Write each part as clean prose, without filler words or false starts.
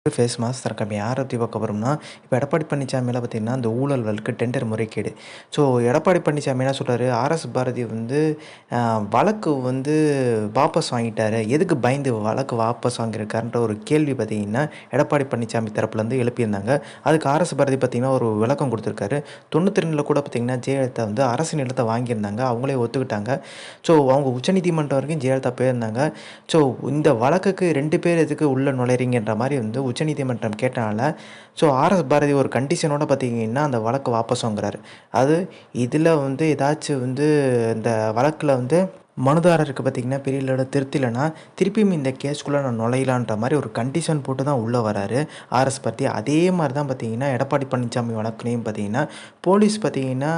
Face mass திறக்கம் யாரை பற்றி பார்க்க போகிறோம்னா, இப்போ எடப்பாடி பழனிசாமிலாம் பார்த்தீங்கன்னா, அந்த ஊழல் வழக்கு, டெண்டர் முறைகேடு. ஸோ எடப்பாடி பழனிசாமி என்ன சொல்றாரு, ஆர்எஸ் பாரதி வந்து வழக்கு வந்து வாபஸ் வாங்கிட்டாரு. எதுக்கு பயந்து வழக்கு வாபஸ் வாங்கியிருக்காருன்ற ஒரு கேள்வி பார்த்தீங்கன்னா, எடப்பாடி பழனிசாமி தரப்புலேருந்து எழுப்பியிருந்தாங்க. அதுக்கு ஆர்எஸ் பாரதி பார்த்தீங்கன்னா, ஒரு விளக்கம் கொடுத்துருக்காரு. 92ல கூட பார்த்தீங்கன்னா, ஜெயலலிதா வந்து அரசு நிலத்தை வாங்கியிருந்தாங்க. அவங்களே ஒத்துக்கிட்டாங்க. ஸோ அவங்க உச்சநீதிமன்றம் வரைக்கும் ஜெயலலிதா போயிருந்தாங்க. ஸோ இந்த வழக்குக்கு 2 பேர் எதுக்கு உள்ள நுழைறீங்கன்ற மாரி வந்து உச்சநீதிமன்றம் கேட்டனால, ஸோ ஆர்எஸ் பாரதி ஒரு கண்டிஷனோட பார்த்தீங்கன்னா, அந்த வழக்க வாபஸ் வாங்குறாரு. அது இதில வந்து ஏதாச்சும் வந்து இந்த வழக்குல வந்து மனுதாரருக்கு பார்த்தீங்கன்னா, பெரிய அளவுல திருப்தி இல்லன்னா, திருப்பியும் இந்த கேஸ்க்குள்ள நான் நுழையலான்ற மாரி ஒரு கண்டிஷன் போட்டு தான் உள்ள வராரு ஆர்எஸ் பாரதி. அதே மாரி தான் பார்த்தீங்கன்னா, எடப்பாடி பழனிசாமி வழக்குலயும் பார்த்தீங்கன்னா, போலீஸ் பார்த்தீங்கன்னா,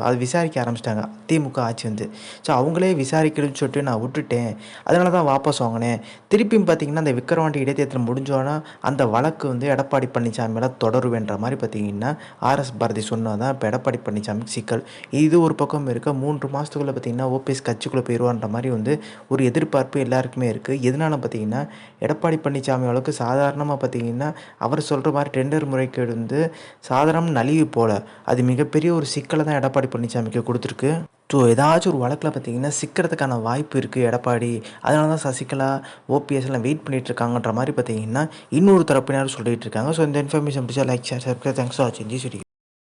அது விசாரிக்க ஆரம்பிச்சுட்டாங்க. திமுக ஆட்சி வந்து. ஸோ அவங்களே விசாரிக்கணும்னு சொல்லிட்டு நான் விட்டுட்டேன். அதனால தான் வாபஸ் வாங்கினேன். திருப்பியும் பார்த்தீங்கன்னா, அந்த விக்கிரவாண்டி இடைத்தேர்தல் முடிஞ்சோன அந்த வழக்கு வந்து எடப்பாடி பழனிசாமி மேல தொடருவேன்ற மாரி பார்த்தீங்கன்னா, ஆர்எஸ் பாரதி சொன்னா தான் இப்ப எடப்பாடி பழனிசாமிக்கு சிக்கல். இது ஒரு பக்கம் இருக்க 3 மாசத்துக்குள்ள பார்த்தீங்கன்னா, ஓபிஎஸ் கட்சிக்குள்ள போயிருவான்ற மாரி வந்து ஒரு எதிர்பார்ப்பு எல்லாருக்குமே இருக்குது. எதனால பார்த்தீங்கன்னா, எடப்பாடி பழனிசாமி அளவுக்கு சாதாரணமா பார்த்தீங்கன்னா, அவர் சொல்ற மாரி டெண்டர் முறைகேடு வந்து சாதாரண நழுவி போல. அது மிகப்பெரிய ஒரு சிக்கல தான் எடப்பாடி பழனிசாமிக்கு குடுத்துருக்கு. ஸோ ஏதாச்சும் ஒரு வழக்குல பார்த்தீங்கன்னா, சிக்கிறதுக்கான வாய்ப்பு இருக்குது எடப்பாடி. அதனால தான் சசிகலா, ஓபிஎஸ்லாம் வெயிட் பண்ணிட்டு இருக்காங்கன்ற மாரி பார்த்தீங்கன்னா, இன்னொரு தரப்பினர் சொல்லிட்டு இருக்காங்க. ஸோ இந்த இன்ஃபர்மேஷன் பிடிச்சா like, share, subscribe. Thanks for வாட்சிங். ஜி